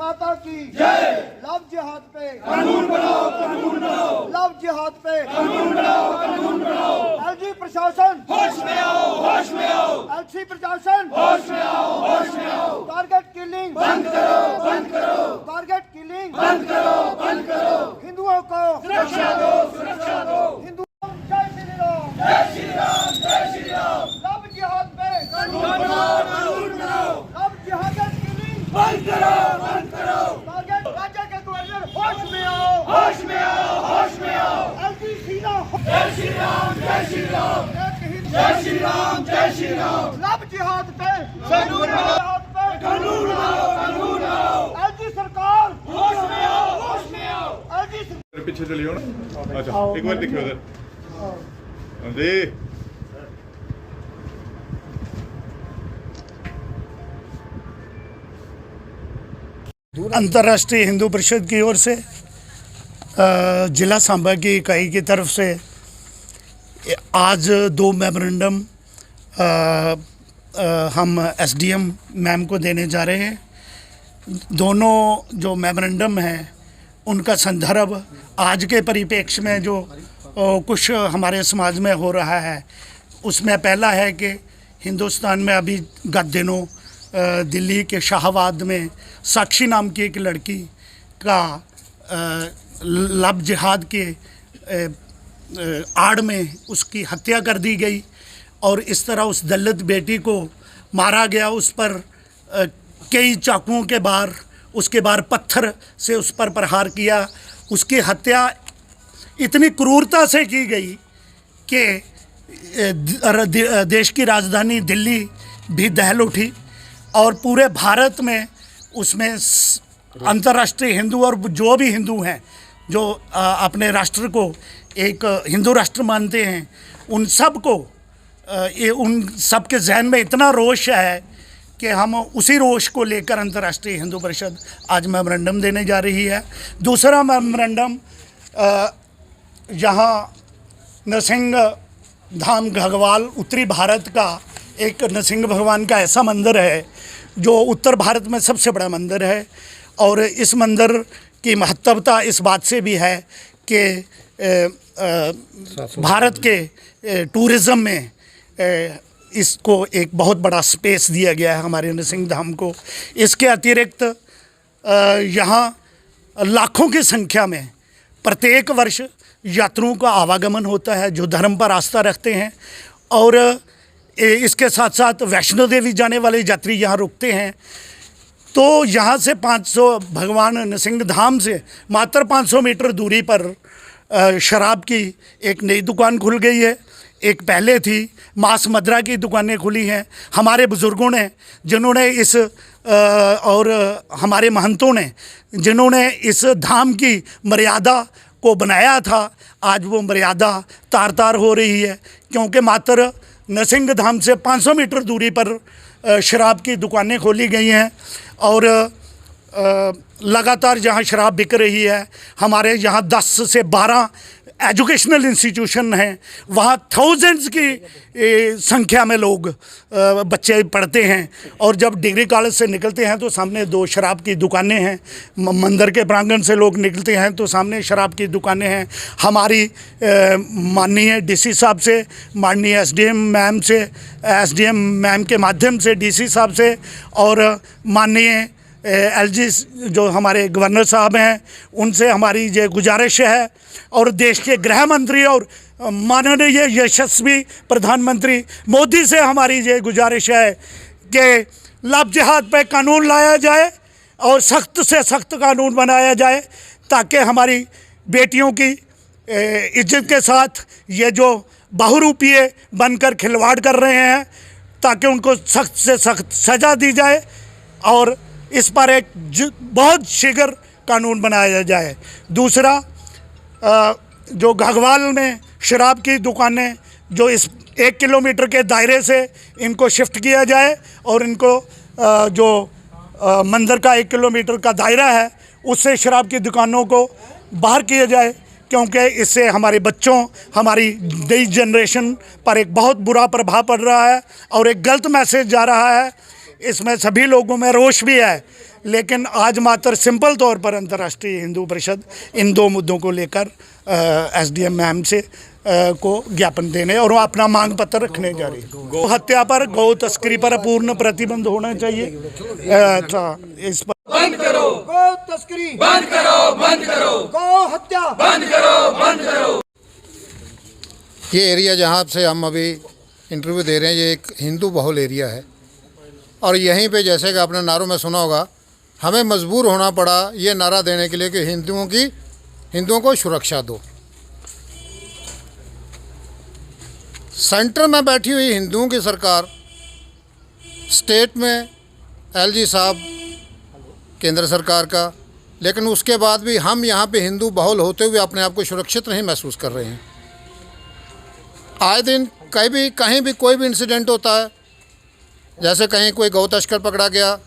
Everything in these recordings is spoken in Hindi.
माता की जय। लव जिहाद पे कानून बनाओ, कानून बनाओ। लव जिहाद पे कानून बनाओ, कानून बनाओ। एलजी प्रशासन होश में आओ, होश में आओ। एलसी प्रशासन होश में आओ, होश में आओ। टारगेट किलिंग बंद करो, बंद करो। टारगेट किलिंग बंद करो, बंद करो। हिंदुओं को सुरक्षा दो, सुरक्षा दो। हिंदू जय श्री राम, जय श्री राम, जय श्री राम। लव जिहाद पे कानून बनाओ, कानून बनाओ। लव जिहाद बंद करो, बंद करो। टारगेट राज्य के गवर्नर होश में आओ, होश में आओ, होश में आओ। एलजी सीना जय श्री राम, जय श्री राम। जय श्री राम, जय श्री राम। लव जिहाद पे कानून बनाओ, कानून बनाओ, कानून बनाओ। एलजी सरकार होश में आओ, होश में आओ। एलजी पीछे चलिए ना। अच्छा एक बार देखिए उधर जी। अंतर्राष्ट्रीय हिंदू परिषद की ओर से जिला सांबा की इकाई की तरफ से आज 2 मेमोरेंडम हम एसडीएम मैम को देने जा रहे हैं। दोनों जो मेमोरेंडम हैं उनका संदर्भ आज के परिप्रेक्ष्य में जो कुछ हमारे समाज में हो रहा है उसमें पहला है कि हिंदुस्तान में अभी गत दिनों दिल्ली के शाहबाद में साक्षी नाम की एक लड़की का लव जिहाद के आड़ में उसकी हत्या कर दी गई और इस तरह उस दलित बेटी को मारा गया। उस पर कई चाकुओं के बार, उसके बार पत्थर से उस पर प्रहार किया। उसकी हत्या इतनी क्रूरता से की गई कि देश की राजधानी दिल्ली भी दहल उठी और पूरे भारत में उसमें अंतर्राष्ट्रीय हिंदू और जो भी हिंदू हैं जो अपने राष्ट्र को एक हिंदू राष्ट्र मानते हैं उन सब को उन सब के जहन में इतना रोष है कि हम उसी रोष को लेकर अंतर्राष्ट्रीय हिंदू परिषद आज मेमोरेंडम देने जा रही है। दूसरा मेमोरेंडम यहाँ नरसिंह धाम घगवाल उत्तरी भारत का एक नरसिंह भगवान का ऐसा मंदिर है जो उत्तर भारत में सबसे बड़ा मंदिर है और इस मंदिर की महत्वता इस बात से भी है कि भारत के टूरिज़्म में इसको एक बहुत बड़ा स्पेस दिया गया है हमारे नरसिंह धाम को। इसके अतिरिक्त यहाँ लाखों की संख्या में प्रत्येक वर्ष यात्रियों का आवागमन होता है जो धर्म पर आस्था रखते हैं और इसके साथ साथ वैष्णो देवी जाने वाले यात्री यहाँ रुकते हैं। तो यहाँ से 500 भगवान नरसिंह धाम से मात्र 500 मीटर दूरी पर शराब की एक नई दुकान खुल गई है। एक पहले थी, मांस मदिरा की दुकानें खुली हैं। हमारे बुज़ुर्गों ने जिन्होंने इस और हमारे महंतों ने जिन्होंने इस धाम की मर्यादा को बनाया था, आज वो मर्यादा तार तार हो रही है क्योंकि मात्र नरसिंह धाम से 500 मीटर दूरी पर शराब की दुकानें खोली गई हैं और लगातार जहां शराब बिक रही है। हमारे यहाँ 10 से 12 एजुकेशनल इंस्टीट्यूशन हैं, वहाँ थाउजेंड्स की संख्या में लोग बच्चे पढ़ते हैं और जब डिग्री कॉलेज से निकलते हैं तो सामने 2 शराब की दुकानें हैं। मंदिर के प्रांगण से लोग निकलते हैं तो सामने शराब की दुकानें हैं। हमारी माननीय डीसी साहब से, माननीय एसडीएम मैम से, एसडीएम मैम के माध्यम से डीसी साहब से और माननीय एलजी जो हमारे गवर्नर साहब हैं उनसे हमारी ये गुजारिश है और देश के गृह मंत्री और माननीय यशस्वी प्रधानमंत्री मोदी से हमारी ये गुजारिश है कि लव जिहाद पे कानून लाया जाए और सख्त से सख्त कानून बनाया जाए ताकि हमारी बेटियों की इज्जत के साथ ये जो बहुरूपीय बनकर खिलवाड़ कर रहे हैं ताकि उनको सख्त से सख्त सज़ा दी जाए और इस पर एक बहुत शीघ्र कानून बनाया जाए। दूसरा, जो घगवाल में शराब की दुकानें जो इस 1 किलोमीटर के दायरे से इनको शिफ्ट किया जाए और इनको जो मंदिर का 1 किलोमीटर का दायरा है उससे शराब की दुकानों को बाहर किया जाए क्योंकि इससे हमारे बच्चों, हमारी नई जनरेशन पर एक बहुत बुरा प्रभाव पड़ रहा है और एक गलत मैसेज जा रहा है। इसमें सभी लोगों में रोष भी है लेकिन आज मात्र सिंपल तौर पर अंतर्राष्ट्रीय हिंदू परिषद इन दो मुद्दों को लेकर एसडीएम मैम से को ज्ञापन देने और अपना मांग पत्र रखने जा रही है। गौ हत्या पर, गौ तस्करी पर पूर्ण प्रतिबंध होना चाहिए। इस पर बंद करो, गौ तस्करी बंद करो, बंद करो, गौ हत्या बंद करो, बंद करो। ये एरिया जहाँ से हम अभी इंटरव्यू दे रहे हैं, ये एक हिंदू बहुल एरिया है और यहीं पे जैसे कि आपने नारों में सुना होगा, हमें मजबूर होना पड़ा ये नारा देने के लिए कि हिंदुओं को सुरक्षा दो। सेंटर में बैठी हुई हिंदुओं की सरकार, स्टेट में एलजी साहब केंद्र सरकार का, लेकिन उसके बाद भी हम यहाँ पे हिंदू बहुल होते हुए अपने आप को सुरक्षित नहीं महसूस कर रहे हैं। आए दिन कहीं भी कोई भी इंसिडेंट होता है, जैसे कहीं कोई गौ तस्कर पकड़ा गया,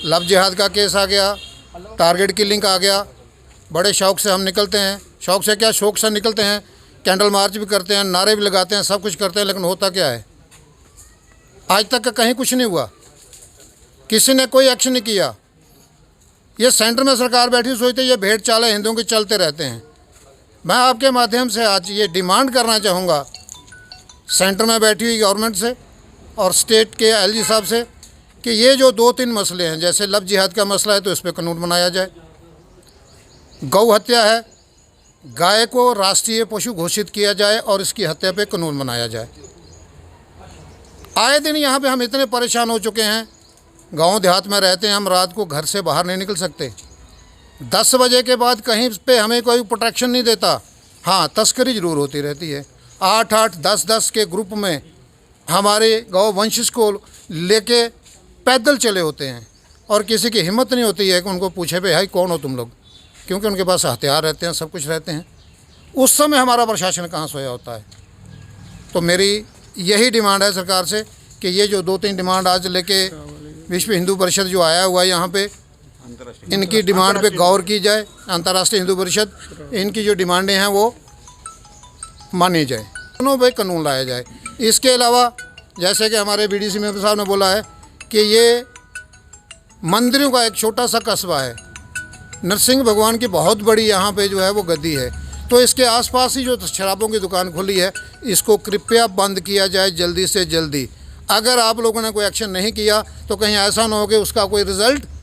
लव जिहाद का केस आ गया, टारगेट किलिंग आ गया, बड़े शौक़ से हम निकलते हैं। शौक़ से क्या, शौक़ से निकलते हैं, कैंडल मार्च भी करते हैं, नारे भी लगाते हैं, सब कुछ करते हैं, लेकिन होता क्या है? आज तक का कहीं कुछ नहीं हुआ, किसी ने कोई एक्शन नहीं किया। ये सेंटर में सरकार बैठी सोचते ये भेड़ चाल हिंदुओं के चलते रहते हैं। मैं आपके माध्यम से आज ये डिमांड करना चाहूँगा सेंटर में बैठी हुई गवर्नमेंट से और स्टेट के एलजी साहब से कि ये जो 2-3 मसले हैं, जैसे लव जिहाद का मसला है तो इस पर कानून बनाया जाए, गौ हत्या है, गाय को राष्ट्रीय पशु घोषित किया जाए और इसकी हत्या पे कानून बनाया जाए। आए दिन यहाँ पे हम इतने परेशान हो चुके हैं, गांव देहात में रहते हैं, हम रात को घर से बाहर नहीं निकल सकते। 10 बजे के बाद कहीं पे हमें कोई प्रोटेक्शन नहीं देता। हाँ, तस्करी ज़रूर होती रहती है। 8-8, 10-10 के ग्रुप में हमारे गौ वंश को लेके पैदल चले होते हैं और किसी की हिम्मत नहीं होती है कि उनको पूछे भाई कौन हो तुम लोग, क्योंकि उनके पास हथियार रहते हैं, सब कुछ रहते हैं। उस समय हमारा प्रशासन कहाँ सोया होता है। तो मेरी यही डिमांड है सरकार से कि ये जो 2-3 डिमांड आज लेके विश्व हिंदू परिषद जो आया हुआ है यहाँ पे, इनकी डिमांड पे गौर की जाए। अंतर्राष्ट्रीय हिंदू परिषद, इनकी जो डिमांडें हैं वो मानी जाए, दोनों पे कानून लाया जाए। इसके अलावा जैसे कि हमारे बीडीसी मेंबर साहब ने बोला है कि ये मंदिरों का एक छोटा सा कस्बा है, नरसिंह भगवान की बहुत बड़ी यहाँ पे जो है वो गद्दी है, तो इसके आसपास ही जो शराबों की दुकान खुली है, इसको कृपया बंद किया जाए जल्दी से जल्दी। अगर आप लोगों ने कोई एक्शन नहीं किया तो कहीं ऐसा ना हो कि उसका कोई रिज़ल्ट